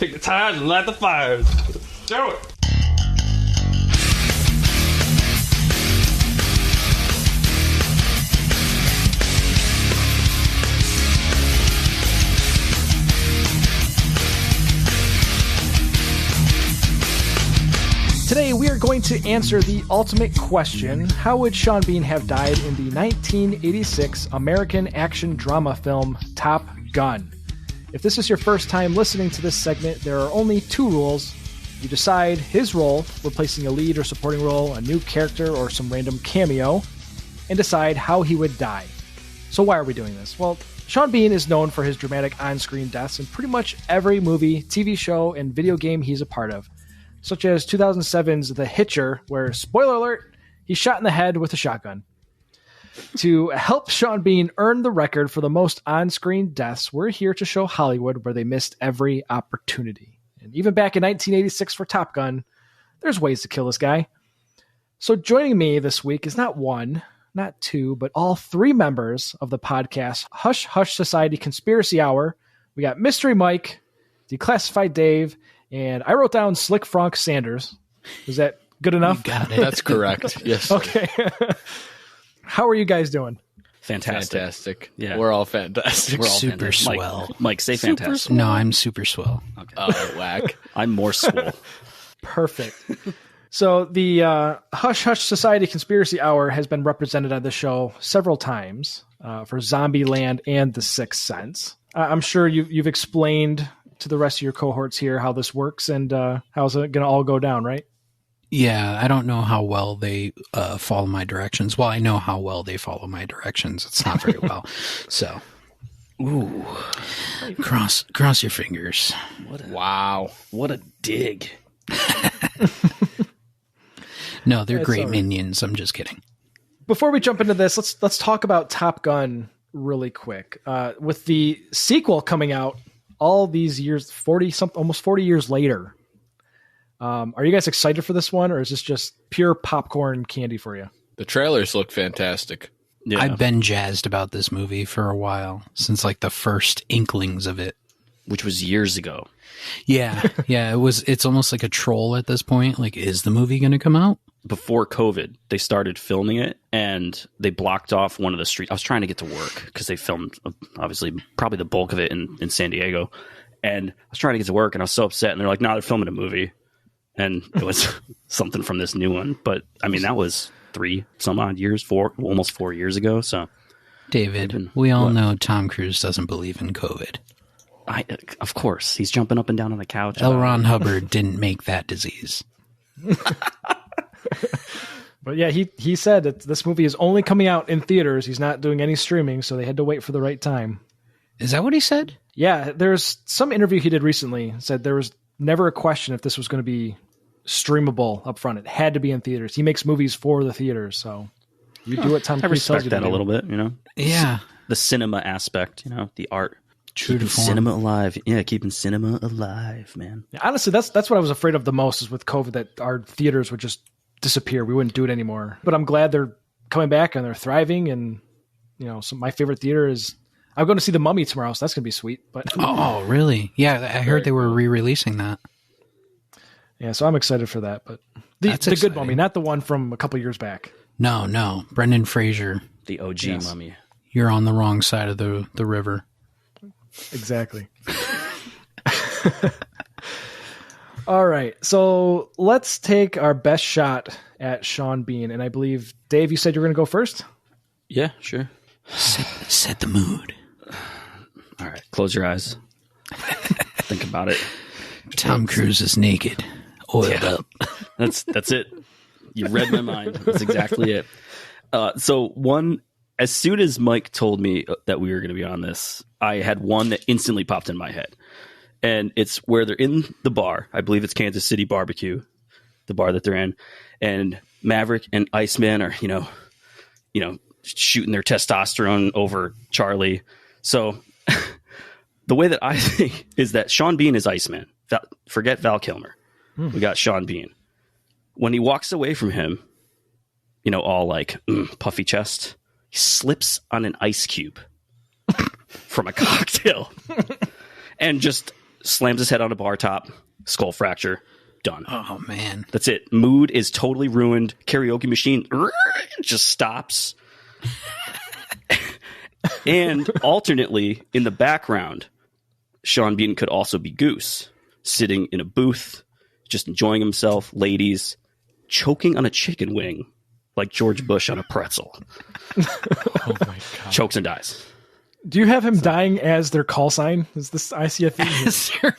Take the tires and light the fires. Do it. Today, we are going to answer the ultimate question: how would Sean Bean have died in the 1986 American action drama film Top Gun? If this is your first time listening to this segment, there are only two rules. You decide his role, replacing a lead or supporting role, a new character, or some random cameo, and decide how he would die. So why are we doing this? Well, Sean Bean is known for his dramatic on-screen deaths in pretty much every movie, TV show, and video game he's a part of, such as 2007's The Hitcher, where, spoiler alert, he's shot in the head with a shotgun. To help Sean Bean earn the record for the most on-screen deaths, we're here to show Hollywood where they missed every opportunity. And even back in 1986 for Top Gun, there's ways to kill this guy. So joining me this week is not one, not two, but all three members of the podcast Hush Hush Society Conspiracy Hour. We got Mystery Mike, Declassified Dave, and I wrote down Slick Fronk Sanders. Is that good enough? You got it. That's correct. Yes. Okay. How are you guys doing? Fantastic. Yeah. We're all fantastic. We're all super fantastic. swell. Mike, say fantastic. No, I'm super swell. Okay. Oh, whack. I'm more swole. Perfect. So the Hush Hush Society Conspiracy Hour has been represented on the show several times for Zombieland and The Sixth Sense. I'm sure you've explained to the rest of your cohorts here how this works and how's it going to all go down, right? Yeah, I don't know how well they follow my directions. Well, I know how well they follow my directions. It's not very well. So, ooh, cross your fingers. Wow. What a dig. No, they're It's great all right. minions. I'm just kidding. Before we jump into this, let's talk about Top Gun really quick. With the sequel coming out all these years, almost 40 years later. Are you guys excited for this one, or is this just pure popcorn candy for you? The trailers look fantastic. Yeah. I've been jazzed about this movie for a while, since like the first inklings of it. Which was years ago. Yeah, it's almost like a troll at this point. Like, is the movie going to come out? Before COVID, they started filming it, and they blocked off one of the streets. I was trying to get to work because they filmed, obviously, probably the bulk of it in San Diego. And I was trying to get to work, and I was so upset. And they're like, "No, they're filming a movie." And it was something from this new one. But, I mean, that was almost 4 years ago. So, David, we all know Tom Cruise doesn't believe in COVID. Of course, he's jumping up and down on the couch. L. Ron Hubbard didn't make that disease. But yeah, he said that this movie is only coming out in theaters. He's not doing any streaming, so they had to wait for the right time. Is that what he said? Yeah, there's some interview he did recently, said there was never a question if this was going to be streamable up front. It had to be in theaters. He makes movies for the theaters, so you do what Tom I Cruise tells respect you that to a do. little bit, you know? Yeah. The cinema aspect, you know, the art. True to Keeping form. cinema alive. Yeah, keeping cinema alive, man. Yeah, honestly, that's what I was afraid of the most is with COVID, that our theaters would just disappear. We wouldn't do it anymore. But I'm glad they're coming back and they're thriving. And, you know, so my favorite theater is, I'm going to see The Mummy tomorrow, so that's going to be sweet. But Oh, really? Yeah, I heard they were re-releasing that. yeah, so I'm excited for that. But That's the good exciting. Mummy, not the one from a couple years back. No. Brendan Fraser, The OG Yes. Mummy. you're on the wrong side of the river. Exactly. All right, so let's take our best shot at Sean Bean. And I believe, Dave, you said you were going to go first? Yeah, sure. Set the mood. All right, close your eyes. Think about it. Tom Cruise is naked, oiled up. That's it. You read my mind. That's exactly it. As soon as Mike told me that we were going to be on this, I had one that instantly popped in my head. And it's where they're in the bar. I believe it's Kansas City Barbecue, the bar that they're in. And Maverick and Iceman are, you know, shooting their testosterone over Charlie. So the way that I think is that Sean Bean is Iceman. Forget Val Kilmer. We got Sean Bean. When he walks away from him, you know, all like puffy chest, he slips on an ice cube from a cocktail and just slams his head on a bar top, skull fracture, done. Oh, man. That's it. Mood is totally ruined. Karaoke machine just stops. And alternately, in the background, Sean Bean could also be Goose, sitting in a booth, just enjoying himself, ladies, choking on a chicken wing like George Bush on a pretzel. Oh my god. Chokes and dies. Do you have him dying as their call sign? Is this, I see a theme here.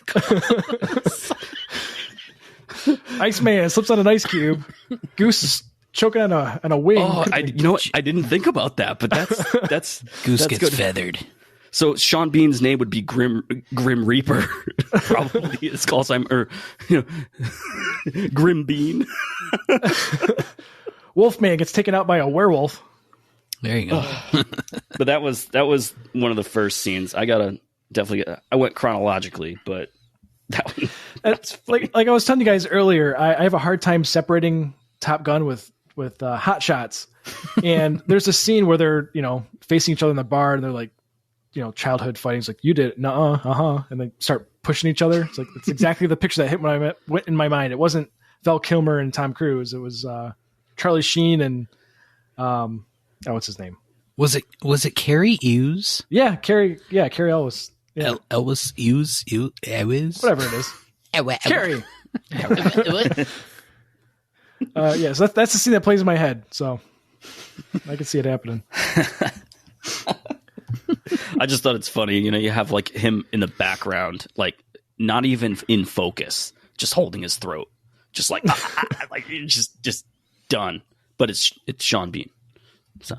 Iceman slips on an ice cube. Goose is choking on a wing. Oh, you know what? I didn't think about that, but that's Goose that's gets good. feathered. So Sean Bean's name would be Grim Reaper, probably his call sign, or Grim Bean. Wolfman gets taken out by a werewolf. There you go. But that was one of the first scenes. I went chronologically, but that's like I was telling you guys earlier. I have a hard time separating Top Gun with Hot Shots, and there's a scene where they're facing each other in the bar, and they're like childhood fighting. It's like, you did it, nuh-uh, and they start pushing each other. It's like it's exactly the picture that went in my mind. It wasn't Val Kilmer and Tom Cruise. It was Charlie Sheen and what's his name? Was it Carrie Hughes? Yeah, Carrie Ellis. Yeah. Elvis Hughes? Whatever it is. Carrie. So that's the scene that plays in my head. So I can see it happening. I just thought it's funny. You have like him in the background, like not even in focus, just holding his throat, just like just done. But it's Sean Bean. So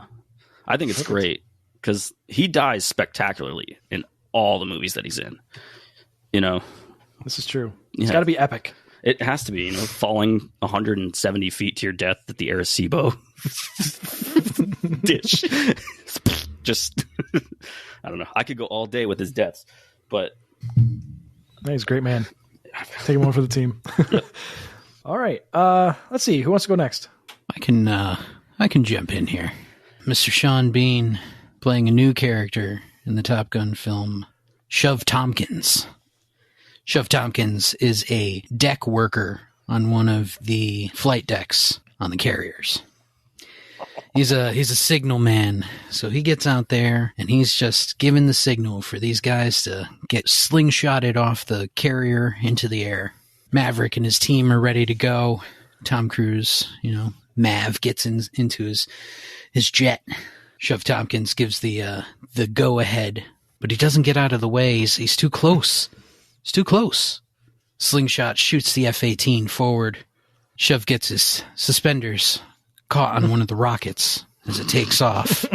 I think it's great because he dies spectacularly in all the movies that he's in. This is true. It's got to be epic. It has to be, falling 170 feet to your death at the Arecibo ditch. Just, I don't know. I could go all day with his deaths, but he's a great man. Take him on for the team. Yep. All right. Let's see. Who wants to go next? I can jump in here. Mr. Sean Bean playing a new character in the Top Gun film, Shove Tompkins. Shove Tompkins is a deck worker on one of the flight decks on the carriers. He's a signal man, so he gets out there and he's just giving the signal for these guys to get slingshotted off the carrier into the air. Maverick and his team are ready to go. Tom Cruise, Mav gets into his jet. Shove Tompkins gives the go ahead, but he doesn't get out of the way. He's too close. He's too close. Slingshot shoots the F-18 forward. Shove gets his suspenders caught on one of the rockets as it takes off,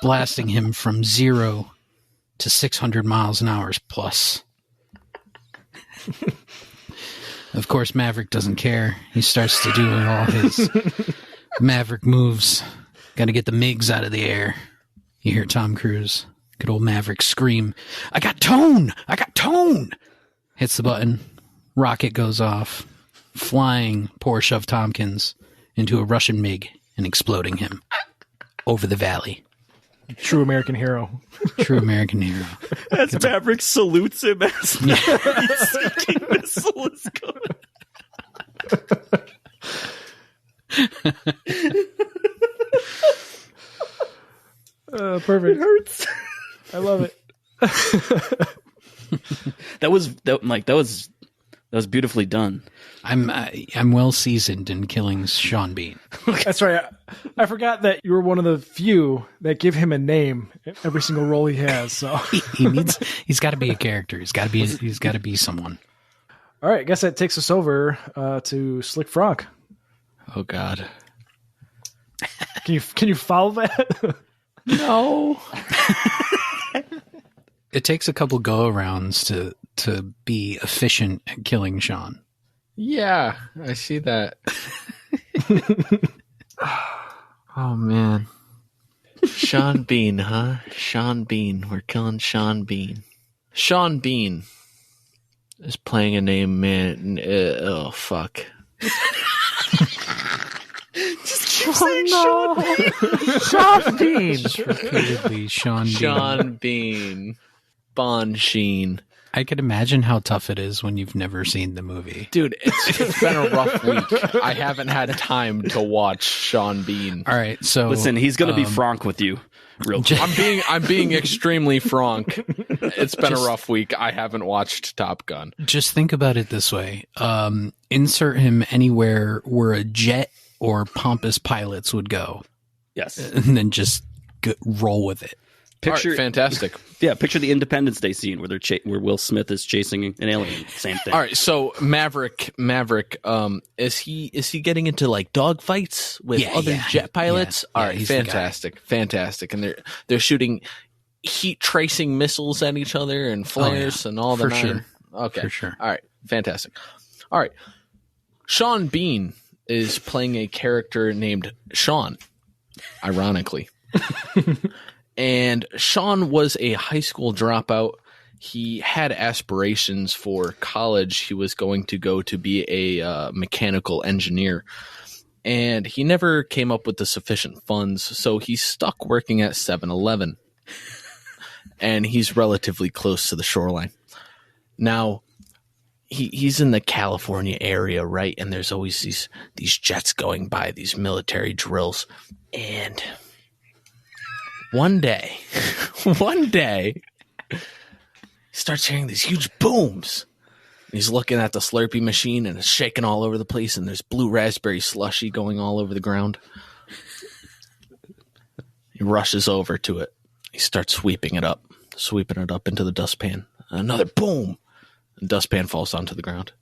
blasting him from 0 to 600 miles an hour plus. Of course, Maverick doesn't care. He starts to do all his Maverick moves. Got to get the MiGs out of the air. You hear Tom Cruise, good old Maverick, scream, "I got tone! I got tone!" Hits the button. Rocket goes off, flying poor Shove Tompkins into a Russian MiG and exploding him over the valley. True American hero. True American hero. As Maverick salutes him as the sinking missile is going. Perfect. It hurts. I love it. That was beautifully done. I'm well seasoned in killing Sean Bean. That's right. I forgot that you were one of the few that give him a name in every single role he has. So he's got to be a character. He's got to be someone. All right, I guess that takes us over to Slick Fronk. Oh God. Can you follow that? No. It takes a couple go-arounds to be efficient at killing Sean. Yeah, I see that. Oh, man. Sean Bean, huh? Sean Bean. We're killing Sean Bean. Sean Bean is playing a name, man. Oh, fuck. Just keep saying Sean Bean. Sean Bean. Just repeatedly, Sean Bean. Sean Bean. Bon Sheen. I could imagine how tough it is when you've never seen the movie. Dude, it's been a rough week. I haven't had time to watch Sean Bean. All right, so Listen, he's going to be Fronk with you real quick. I'm being extremely frank. It's been a rough week. I haven't watched Top Gun. Just think about it this way. Insert him anywhere where a jet or pompous pilots would go. Yes. And then just roll with it. Picture, All right, fantastic. Yeah, picture the Independence Day scene where where Will Smith is chasing an alien. Same thing. All right, so Maverick, is he getting into like dogfights with other jet pilots? Yeah, All right, fantastic. And they're shooting heat tracing missiles at each other and flares and all the nine. Sure. Okay, For sure. All right, fantastic. All right, Sean Bean is playing a character named Sean, ironically. And Sean was a high school dropout. He had aspirations for college. He was going to go to be a mechanical engineer. And he never came up with the sufficient funds, so he's stuck working at 7-Eleven. And he's relatively close to the shoreline. Now, he's in the California area, right? And there's always these jets going by, these military drills. And one day, he starts hearing these huge booms. He's looking at the Slurpee machine, and it's shaking all over the place, and there's blue raspberry slushy going all over the ground. He rushes over to it. He starts sweeping it up into the dustpan. Another boom. The dustpan falls onto the ground.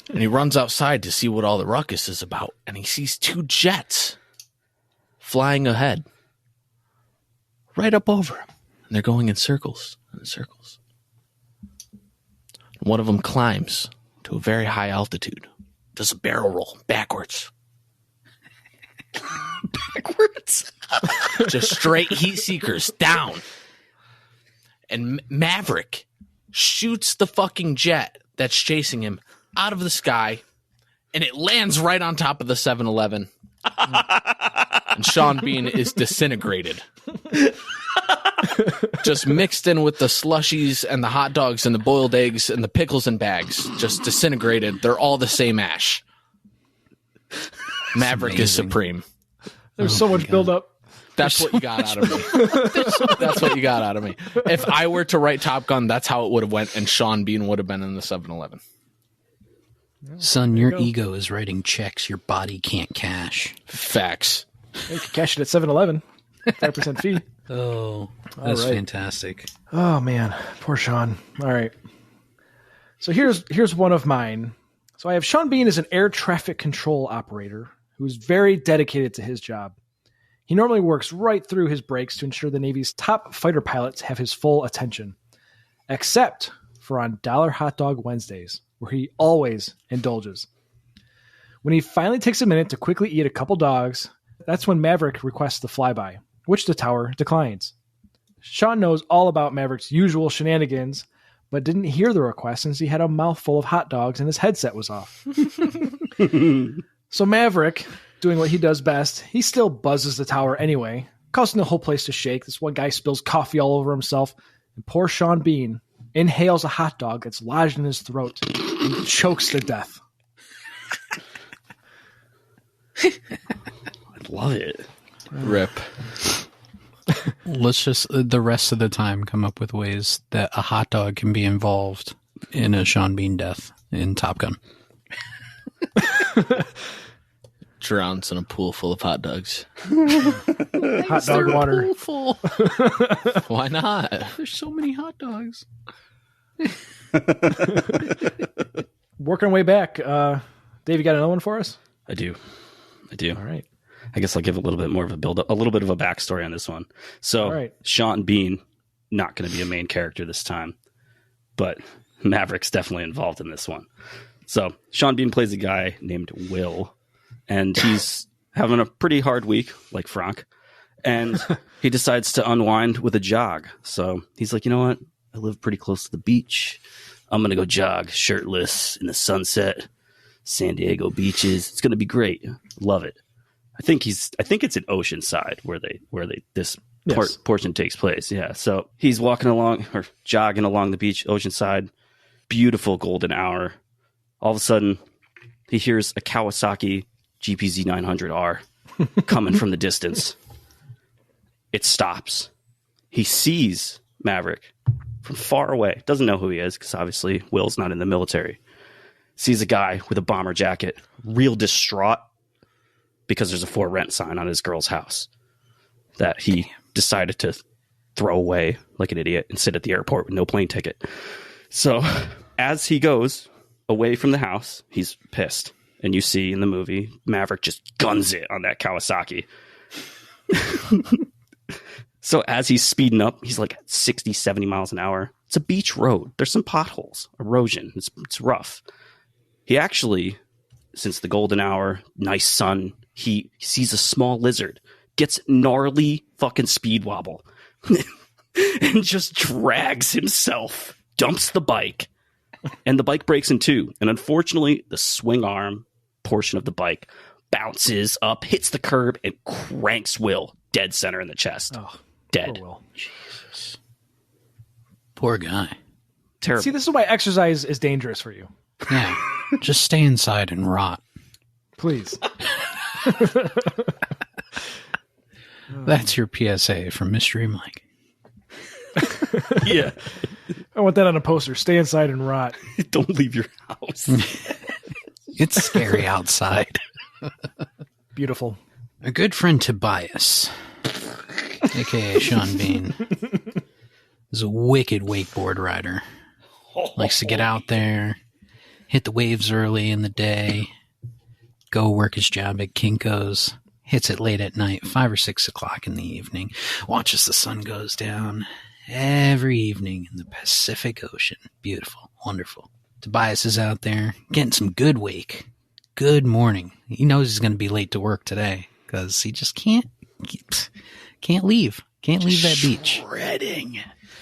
And he runs outside to see what all the ruckus is about, and he sees two jets flying ahead, right up over him. And they're going in circles and circles. One of them climbs to a very high altitude, does a barrel roll backwards. Just straight heat seekers down. And Maverick shoots the fucking jet that's chasing him out of the sky, and it lands right on top of the 7-Eleven. And Sean Bean is disintegrated. Just mixed in with the slushies and the hot dogs and the boiled eggs and the pickles and bags. Just disintegrated. They're all the same ash. Maverick is supreme. There's so much buildup. That's what you got out of me. That's what you got out of me. If I were to write Top Gun, that's how it would have went, and Sean Bean would have been in the 7-Eleven. Son, your ego is writing checks your body can't cash. Facts. You can cash it at 7-Eleven. 5% fee. Oh, that's fantastic. Oh, man. Poor Sean. All right. So here's one of mine. So I have Sean Bean as an air traffic control operator who's very dedicated to his job. He normally works right through his breaks to ensure the Navy's top fighter pilots have his full attention, except for on Dollar Hot Dog Wednesdays, where he always indulges. When he finally takes a minute to quickly eat a couple dogs, that's when Maverick requests the flyby, which the tower declines. Sean knows all about Maverick's usual shenanigans, but didn't hear the request since he had a mouthful of hot dogs and his headset was off. So Maverick, doing what he does best, he still buzzes the tower anyway, causing the whole place to shake. This one guy spills coffee all over himself, and poor Sean Bean inhales a hot dog that's lodged in his throat and chokes to death. I love it. Rip. Let's just, the rest of the time, come up with ways that a hot dog can be involved in a Sean Bean death in Top Gun. Drowns in a pool full of hot dogs. Hot dog water. Full. Why not? There's so many hot dogs. Working our way back. Dave, you got another one for us? I do. All right. I guess I'll give a little bit more of a build up, a little bit of a backstory on this one. So Sean Bean, not going to be a main character this time, but Maverick's definitely involved in this one. So Sean Bean plays a guy named Will, and he's having a pretty hard week, like Fronk, and he decides to unwind with a jog. So he's like, you know what? I live pretty close to the beach. I'm going to go jog shirtless in the sunset, San Diego beaches. It's going to be great. Love it. I think it's in Oceanside where they this portion takes place. Yeah. So he's walking along or jogging along the beach, Oceanside. Beautiful golden hour. All of a sudden, he hears a Kawasaki GPZ 900R coming from the distance. It stops. He sees Maverick from far away. Doesn't know who he is because obviously Will's not in the military. Sees a guy with a bomber jacket, real distraught because there's a for rent sign on his girl's house that he decided to throw away like an idiot and sit at the airport with no plane ticket. So as he goes away from the house, he's pissed. And you see in the movie, Maverick just guns it on that Kawasaki. So as he's speeding up, he's like 60, 70 miles an hour. It's a beach road. There's some potholes, erosion. It's rough. He actually, since the golden hour, nice sun, he sees a small lizard, gets gnarly fucking speed wobble, and just drags himself, dumps the bike, and the bike breaks in two. And unfortunately, the swing arm portion of the bike bounces up, hits the curb, and cranks Will dead center in the chest. Oh, dead. Poor Will. Jesus. Poor guy. Terrible. See, this is why exercise is dangerous for you. Yeah. Just stay inside and rot. Please. That's your PSA from Mystery Mike. Yeah. I want that on a poster. Stay inside and rot. Don't leave your house. It's scary outside. Beautiful. A good friend Tobias, a.k.a. Sean Bean, is a wicked wakeboard rider. Likes to get out there, hit the waves early in the day, go work his job at Kinko's, hits it late at night, 5 or 6 o'clock in the evening, watches the sun goes down every evening in the Pacific Ocean. Beautiful, wonderful. Tobias is out there getting some good wake. Good morning. He knows he's going to be late to work today because he just can't leave. Can't leave that beach. Shredding.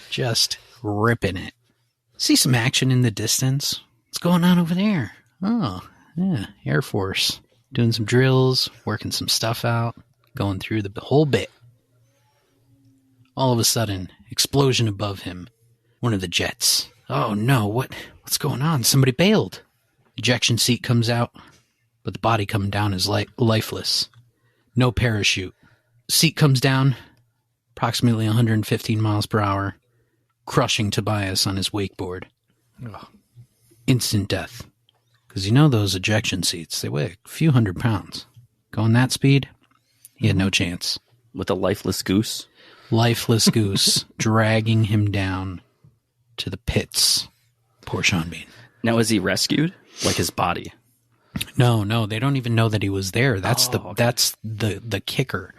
Just ripping it. See some action in the distance. What's going on over there? Oh, yeah, Air Force. Doing some drills, working some stuff out, going through the whole bit. All of a sudden, explosion above him. One of the jets. Oh no, what's going on? Somebody bailed. Ejection seat comes out, but the body coming down is lifeless. No parachute. Seat comes down, approximately 115 miles per hour, crushing Tobias on his wakeboard. Ugh. Instant death. Because you know those ejection seats, they weigh a few hundred pounds. Going that speed, he had no chance. With a lifeless goose? Lifeless goose dragging him down to the pits. Poor Sean Bean. Now, is he rescued? Like his body? No, they don't even know that he was there. That's okay. That's the kicker,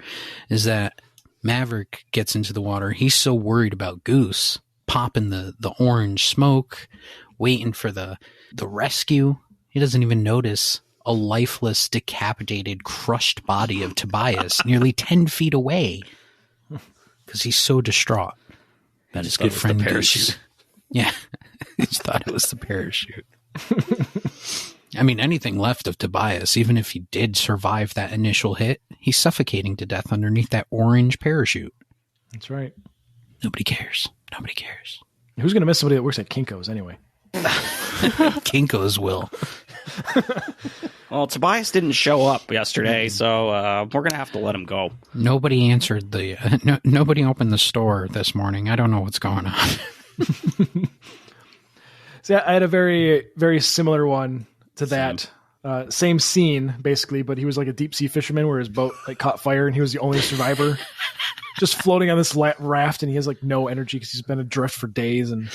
is that Maverick gets into the water. He's so worried about Goose popping the orange smoke, waiting for the rescue. He doesn't even notice a lifeless, decapitated, crushed body of Tobias nearly 10 feet away because he's so distraught about his good friend Goose. Yeah, he just thought it was the parachute. I mean, anything left of Tobias, even if he did survive that initial hit, he's suffocating to death underneath that orange parachute. That's right. Nobody cares. Nobody cares. Who's going to miss somebody that works at Kinko's anyway? Kinko's will. Well, Tobias didn't show up yesterday, so we're going to have to let him go. Nobody answered nobody opened the store this morning. I don't know what's going on. See, I had a very, very similar one to that. Same scene, basically, but he was like a deep sea fisherman where his boat like caught fire and he was the only survivor. Just floating on this raft, and he has like no energy because he's been adrift for days. And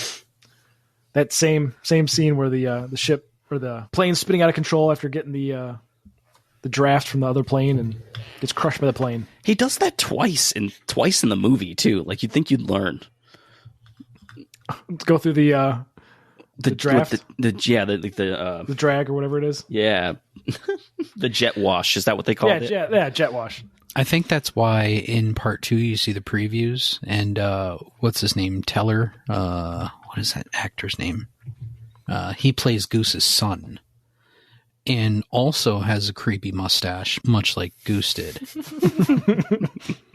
that same scene where the ship or the plane spinning out of control after getting the draft from the other plane and gets crushed by the plane. He does that twice in the movie too. Like you'd think you'd learn. Go through the draft, the drag or whatever it is. Yeah, the jet wash. Is that what they call it? Yeah, jet wash. I think that's why in part 2 you see the previews and what's his name? Teller. What is that actor's name? He plays Goose's son and also has a creepy mustache, much like Goose did.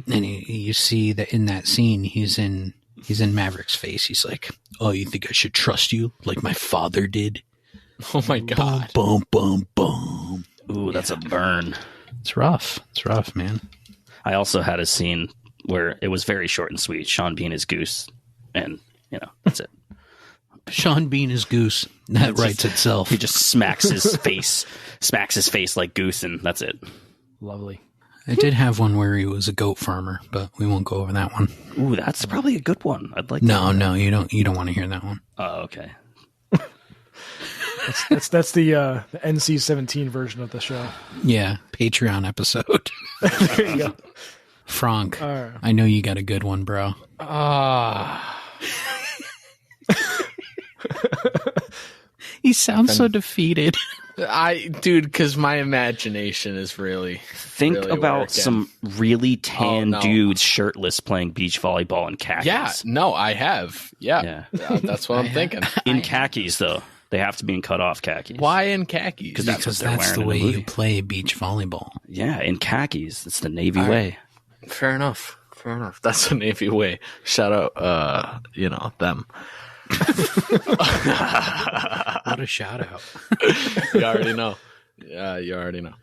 And you see that in that scene, he's in Maverick's face. He's like, "Oh, you think I should trust you like my father did?" Oh my God. Boom, boom, boom. Ooh, that's a burn. It's rough. It's rough, man. I also had a scene where it was very short and sweet. Sean Bean is Goose, and that's it. Sean Bean is Goose. That writes itself. He just smacks his face like Goose, and that's it. Lovely. I did have one where he was a goat farmer, but we won't go over that one. Ooh, that's probably a good one. I'd like. No, you don't want to hear that one. Oh, okay. That's the NC-17 version of the show. Yeah, Patreon episode. There you go. Fronk, I know you got a good one, bro. He sounds so defeated. Dude, because my imagination is really about working. some really tan dudes shirtless playing beach volleyball in khakis. Yeah, no, I have. Yeah. That's what I'm thinking. In khakis, though. They have to be in cut-off khakis. Why in khakis? Because that's the way you play beach volleyball. Yeah, in khakis. It's the Navy way. Fair enough. That's the Navy way. Shout out, them. What a shout out. You already know. Yeah, you already know.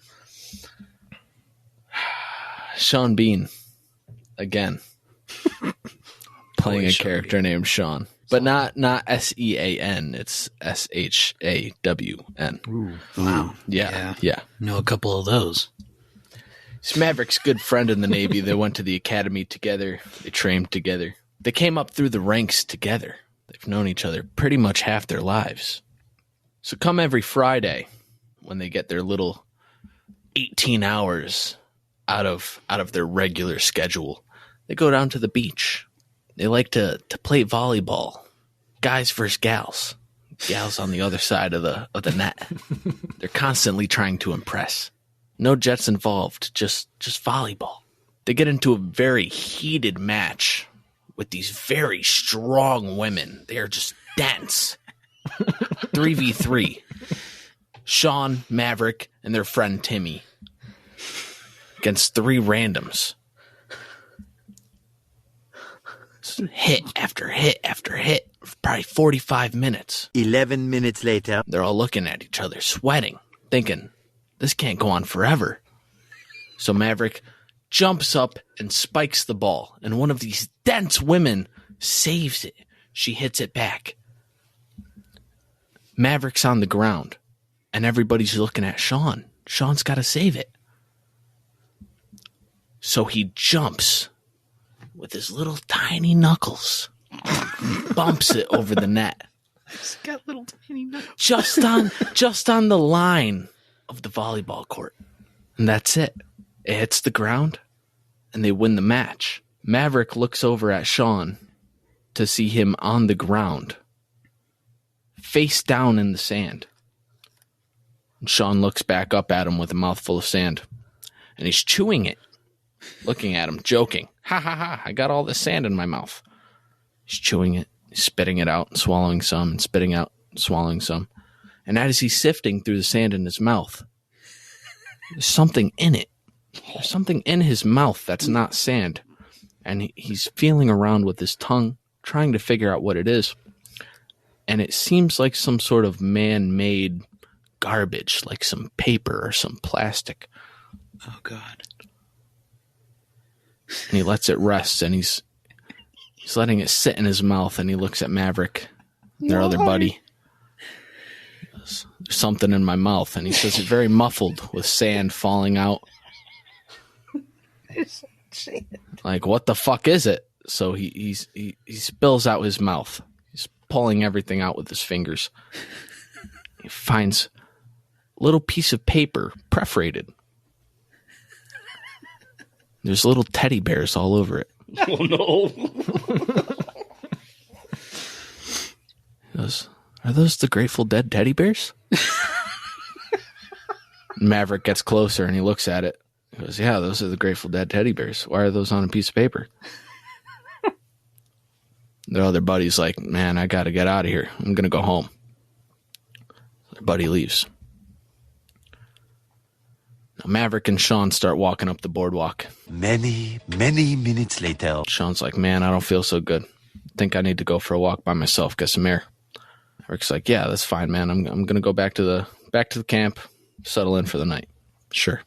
Sean Bean. Again. Playing a character named Sean. But not Sean. It's Shawn. Ooh, wow. Yeah. Know a couple of those. He's Maverick's good friend in the Navy. They went to the academy together. They trained together. They came up through the ranks together. They've known each other pretty much half their lives. So come every Friday when they get their little 18 hours out of their regular schedule, they go down to the beach. They like to play volleyball. Guys versus gals. Gals on the other side of the net. They're constantly trying to impress. No jets involved, just volleyball. They get into a very heated match with these very strong women. They are just dense. 3v3. Sean, Maverick, and their friend Timmy against 3 randoms. Hit after hit after hit for probably 45 minutes. 11 minutes later. They're all looking at each other, sweating, thinking, this can't go on forever. So Maverick jumps up and spikes the ball, and one of these dense women saves it. She hits it back. Maverick's on the ground, and everybody's looking at Sean. Sean's got to save it. So he jumps with his little tiny knuckles, bumps it over the net. He's got little tiny knuckles. Just on the line of the volleyball court. And that's it. It hits the ground, and they win the match. Maverick looks over at Sean to see him on the ground, face down in the sand. And Sean looks back up at him with a mouthful of sand, and he's chewing it, looking at him, joking. Ha ha ha, I got all this sand in my mouth. He's chewing it, spitting it out, swallowing some, and spitting out, swallowing some. And as he's sifting through the sand in his mouth, there's something in it. There's something in his mouth that's not sand. And he's feeling around with his tongue, trying to figure out what it is. And it seems like some sort of man-made garbage, like some paper or some plastic. Oh, God. And he lets it rest, and he's letting it sit in his mouth, and he looks at Maverick, their other buddy. He goes, there's something in my mouth, and he says it very muffled with sand falling out. Like, what the fuck is it? So he spills out his mouth. He's pulling everything out with his fingers. He finds a little piece of paper, perforated. There's little teddy bears all over it. Oh, no. He goes, are those the Grateful Dead teddy bears? Maverick gets closer and he looks at it. He goes, yeah, those are the Grateful Dead teddy bears. Why are those on a piece of paper? Their other buddy's like, man, I got to get out of here. I'm going to go home. Their buddy leaves. Maverick and Sean start walking up the boardwalk. Many, many minutes later. Sean's like, man, I don't feel so good. Think I need to go for a walk by myself, get some air. Mavericks like, yeah, that's fine, man. I'm going to go back to the camp, settle in for the night. Sure.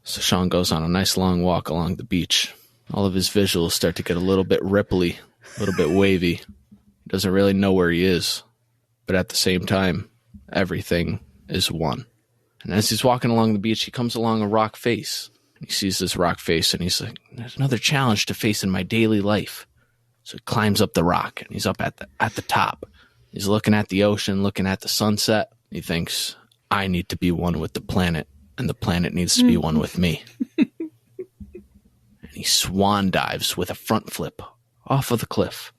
So Sean goes on a nice long walk along the beach. All of his visuals start to get a little bit ripply, a little bit wavy. He doesn't really know where he is. But at the same time, everything is one. And as he's walking along the beach, he comes along a rock face. He sees this rock face, and he's like, there's another challenge to face in my daily life. So he climbs up the rock, and he's up at the top. He's looking at the ocean, looking at the sunset. He thinks, I need to be one with the planet, and the planet needs to be one with me. And he swan dives with a front flip off of the cliff.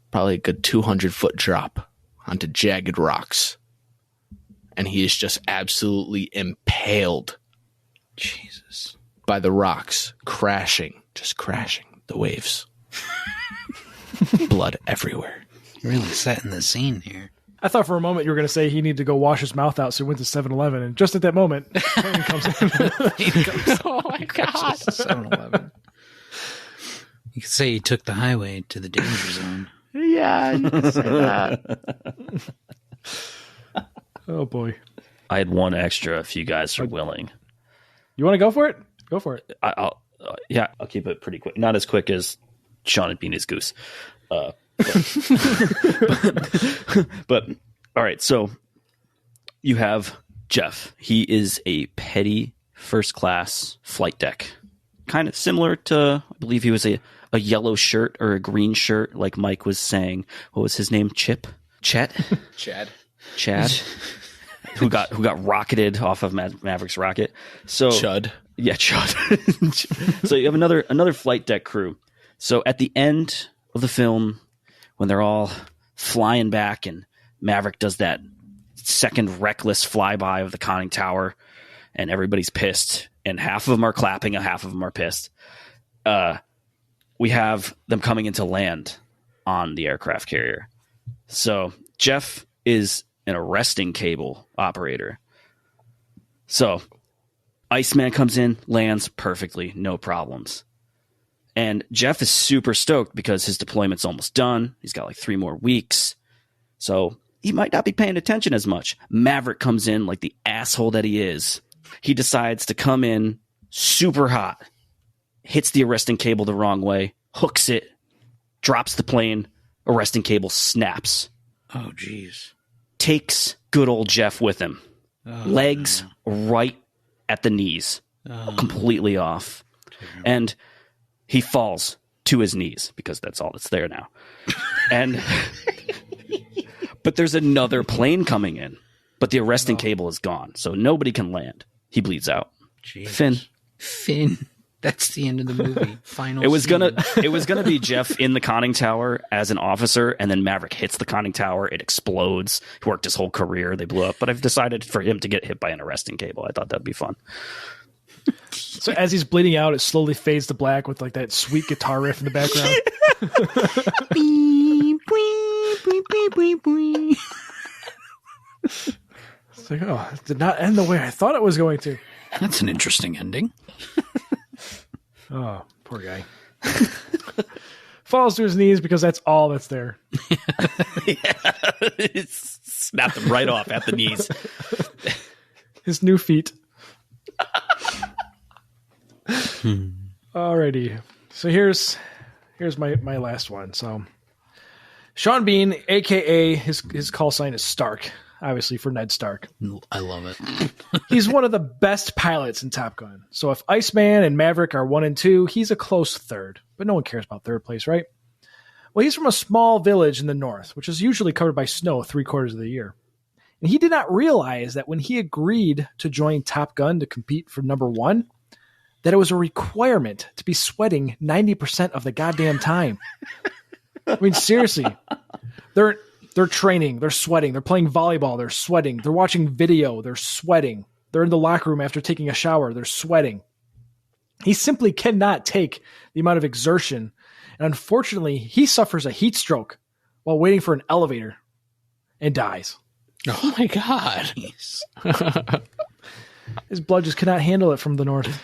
Probably a good 200-foot drop onto jagged rocks. And he is just absolutely impaled. Jesus. By the rocks, crashing, the waves. Blood everywhere. Really setting the scene here. I thought for a moment you were going to say he needed to go wash his mouth out, so he went to 7-Eleven, and just at that moment, plane comes in. Oh my God. 7-Eleven. You could say he took the highway to the danger zone. Yeah, you can say that. Oh, boy. I had one extra if you guys are willing. You want to go for it? Go for it. I'll keep it pretty quick. Not as quick as Sean and Beanie's Goose. But all right, so you have Jeff. He is a petty first class flight deck. Kind of similar to, I believe he was a yellow shirt or a green shirt, like Mike was saying. What was his name? Chad? who got rocketed off of Maverick's rocket. So Chud. Yeah, Chud. So you have another flight deck crew. So at the end of the film, when they're all flying back and Maverick does that second reckless flyby of the conning tower and everybody's pissed and half of them are clapping and half of them are pissed. We have them coming into land on the aircraft carrier. So Jeff is an arresting cable operator. So Iceman comes in, lands perfectly, no problems. And Jeff is super stoked because his deployment's almost done. He's got like 3 more weeks. So he might not be paying attention as much. Maverick comes in like the asshole that he is. He decides to come in super hot, hits the arresting cable the wrong way, hooks it, drops the plane, arresting cable snaps. Oh, geez. Takes good old Jeff with him. Legs right at the knees, completely off. And he falls to his knees because that's all that's there now. And but there's another plane coming in, but the arresting cable is gone, so nobody can land. He bleeds out. Jeez. Finn. That's the end of the movie. Final. It was scene. gonna be Jeff in the conning tower as an officer, and then Maverick hits the conning tower. It explodes. He worked his whole career. They blew up, but I've decided for him to get hit by an arresting cable. I thought that'd be fun. So as he's bleeding out, it slowly fades to black with like that sweet guitar riff in the background. It's like, oh, it did not end the way I thought it was going to. That's an interesting ending. Oh, poor guy. Falls to his knees because that's all that's there. It snapped him right off at the knees. His new feet. Alrighty. So here's my last one. So Sean Bean, aka his call sign is Stark, obviously for Ned Stark. I love it. He's one of the best pilots in Top Gun. So if Iceman and Maverick are 1 and 2, he's a close third. But no one cares about third place, right? Well, he's from a small village in the north, which is usually covered by snow 3/4 of the year. And he did not realize that when he agreed to join Top Gun to compete for number 1, that it was a requirement to be sweating 90% of the goddamn time. I mean, seriously. They're training, they're sweating, they're playing volleyball, they're sweating, they're watching video, they're sweating, they're in the locker room after taking a shower, they're sweating. He simply cannot take the amount of exertion, and unfortunately, he suffers a heat stroke while waiting for an elevator and dies. Oh my God. His blood just cannot handle it from the north.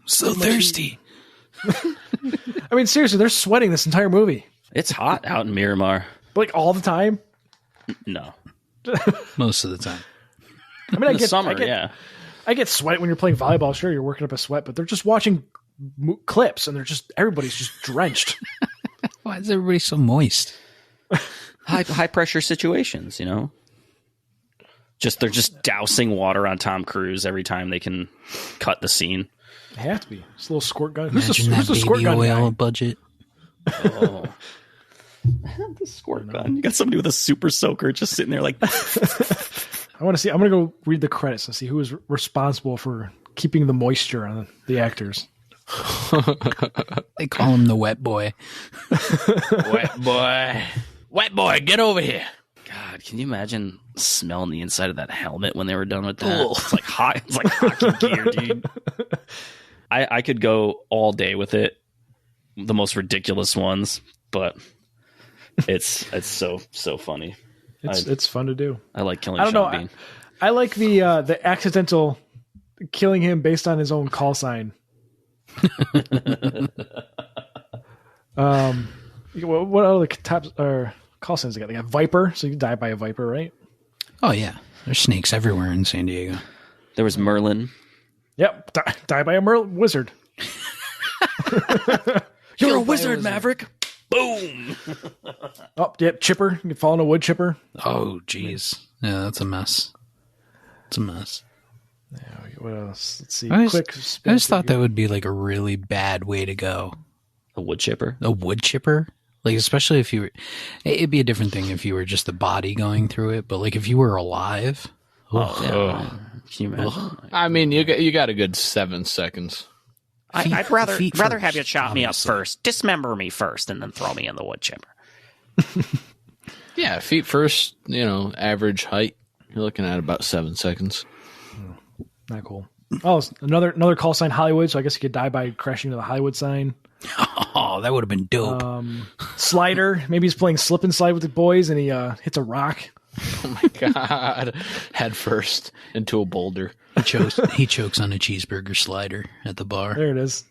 So thirsty. I mean, seriously, they're sweating this entire movie. It's hot out in Miramar. Like all the time. No. Most of the time. I mean, In the summer, yeah. I get sweat when you're playing volleyball. Sure, you're working up a sweat, but they're just watching clips and everybody's just drenched. Why is everybody so moist? High pressure situations, you know? They're just dousing water on Tom Cruise every time they can cut the scene. It has to be. It's a little squirt gun. Imagine Who's the that squirt baby gun oil guy? budget. Oh. The squirt gun. You got somebody with a super soaker just sitting there like... I want to see. I'm going to go read the credits and see who is responsible for keeping the moisture on the actors. They call him the wet boy. Wet boy, get over here. God, can you imagine smelling the inside of that helmet when they were done with that? It's like hot. It's like hockey gear, dude. I could go all day with it. The most ridiculous ones, but it's so funny. It's fun to do. I like killing I don't Sean know. Bean. I like the accidental killing him based on his own call sign. What other top or call signs they got? They got Viper, so you die by a Viper, right? Oh, yeah. There's snakes everywhere in San Diego. There was Merlin. Yep, die by a wizard. You're a wizard, Maverick. Boom. Oh, yep, chipper. You can fall in a wood chipper. Oh, jeez. Yeah, that's a mess. It's a mess. Yeah, what else? Let's see. I Quick. just thought that would be like a really bad way to go. A wood chipper. A wood chipper? Like, especially if you were... It'd be a different thing if you were just the body going through it, but like if you were alive... Yeah. Can you imagine? I mean, you got a good 7 seconds. I'd rather feet have you first, chop me up obviously. first, dismember me first, and then throw me in the wood chipper. Yeah, feet first, average height. You're looking at about 7 seconds. Not cool. Oh, it's another call sign Hollywood, so I guess you could die by crashing into the Hollywood sign. Oh, that would have been dope. Slider. Maybe he's playing slip and slide with the boys and he hits a rock. Oh my God. Head first into a boulder. He chokes on a cheeseburger slider at the bar. There it is.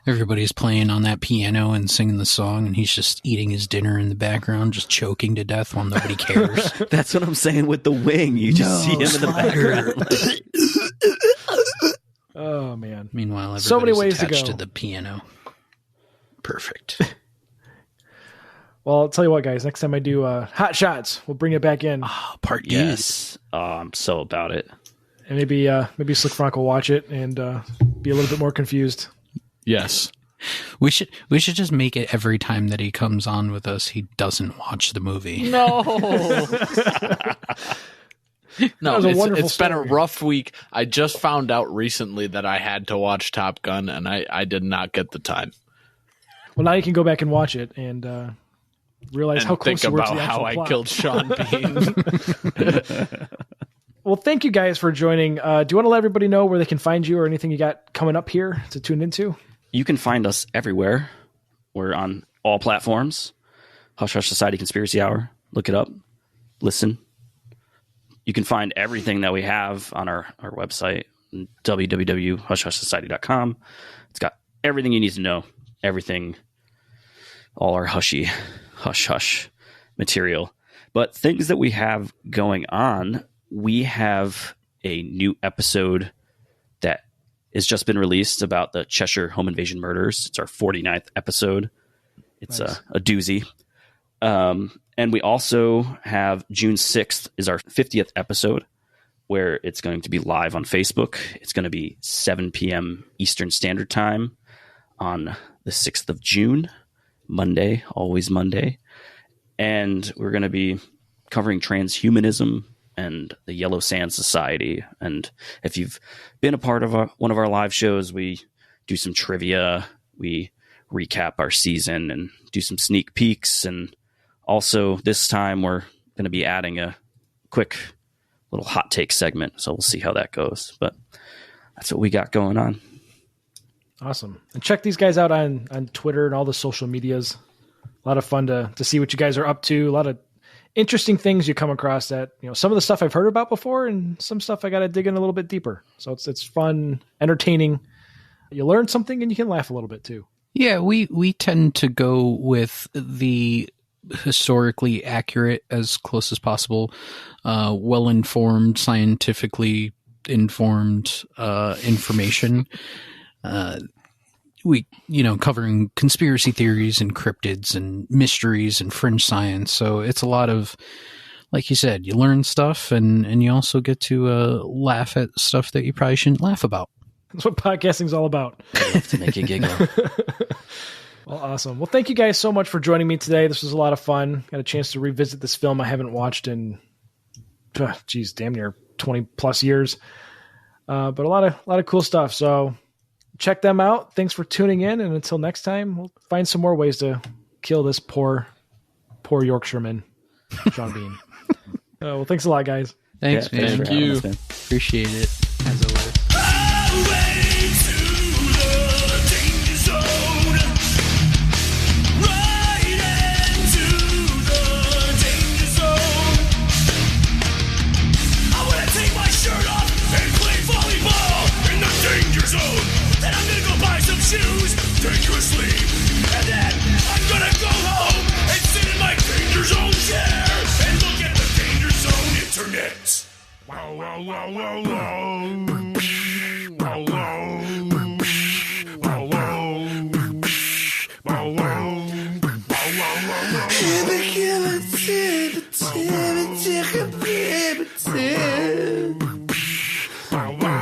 Everybody's playing on that piano and singing the song, and he's just eating his dinner in the background, just choking to death while nobody cares. That's what I'm saying with the wing. You just see him in the background. Oh, man. Meanwhile, everybody's So many ways to attached go. to the piano. Perfect. Well, I'll tell you what, guys. Next time I do Hot Shots, we'll bring it back in. Part D. Yes. Oh, I'm so about it. And maybe Slick Fronk will watch it and be a little bit more confused. Yes. We should just make it every time that he comes on with us, he doesn't watch the movie. No. No, was a wonderful it's been a story. rough week. I just found out recently that I had to watch Top Gun, and I did not get the time. Well, now you can go back and watch it and realize And how close think you were to about the how actual I plot. killed Sean Bean. Well, thank you guys for joining. Do you want to let everybody know where they can find you or anything you got coming up here to tune into? You can find us everywhere. We're on all platforms. Hush Hush Society Conspiracy Hour. Look it up. Listen. You can find everything that we have on our website, www.hushhushsociety.com. It's got everything you need to know. Everything. All our hush material. But things that we have going on, we have a new episode that has just been released about the Cheshire home invasion murders. It's our 49th episode. It's Nice. a doozy. And we also have June 6th is our 50th episode where it's going to be live on Facebook. It's going to be 7 p.m. Eastern Standard Time on the 6th of June, Monday, always Monday. And we're going to be covering transhumanism and the Yellow Sand Society. And if you've been a part of one of our live shows, we do some trivia, we recap our season and do some sneak peeks. And also this time we're going to be adding a quick little hot take segment. So we'll see how that goes. But that's what we got going on. Awesome. And check these guys out on Twitter and all the social medias. A lot of fun to see what you guys are up to. A lot of interesting things you come across that, some of the stuff I've heard about before and some stuff I got to dig in a little bit deeper. So it's fun, entertaining. You learn something and you can laugh a little bit too. Yeah, we tend to go with the historically accurate as close as possible, well-informed, scientifically informed information. We, covering conspiracy theories and cryptids and mysteries and fringe science. So it's a lot of, like you said, you learn stuff and you also get to laugh at stuff that you probably shouldn't laugh about. That's what podcasting's all about. To make you giggle. Well, awesome. Well, thank you guys so much for joining me today. This was a lot of fun. Got a chance to revisit this film I haven't watched in, damn near 20 plus years. But a lot of cool stuff. So check them out. Thanks for tuning in. And until next time, we'll find some more ways to kill this poor Yorkshireman, Sean Bean. Well, thanks a lot, guys. Thanks, Yeah, man. thanks for having us, man. Appreciate it, as always. Shoes dangerously, and then I'm gonna go home and sit in my danger zone chair and look at the danger zone internet. Wow, wow, wow, wow, wow. Wow, wow. Wow, wow. Wow, wow.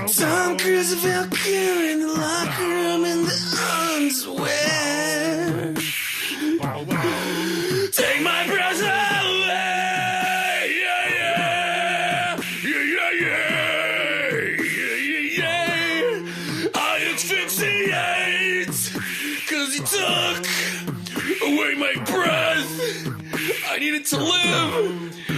Tom Cruise of Val Kilmer in the locker room in the unswear. Take my breath away. Yeah, yeah. Yeah, yeah, yeah. Yeah, yeah, yeah. I asphyxiate 'cause he took away my breath. I needed to live.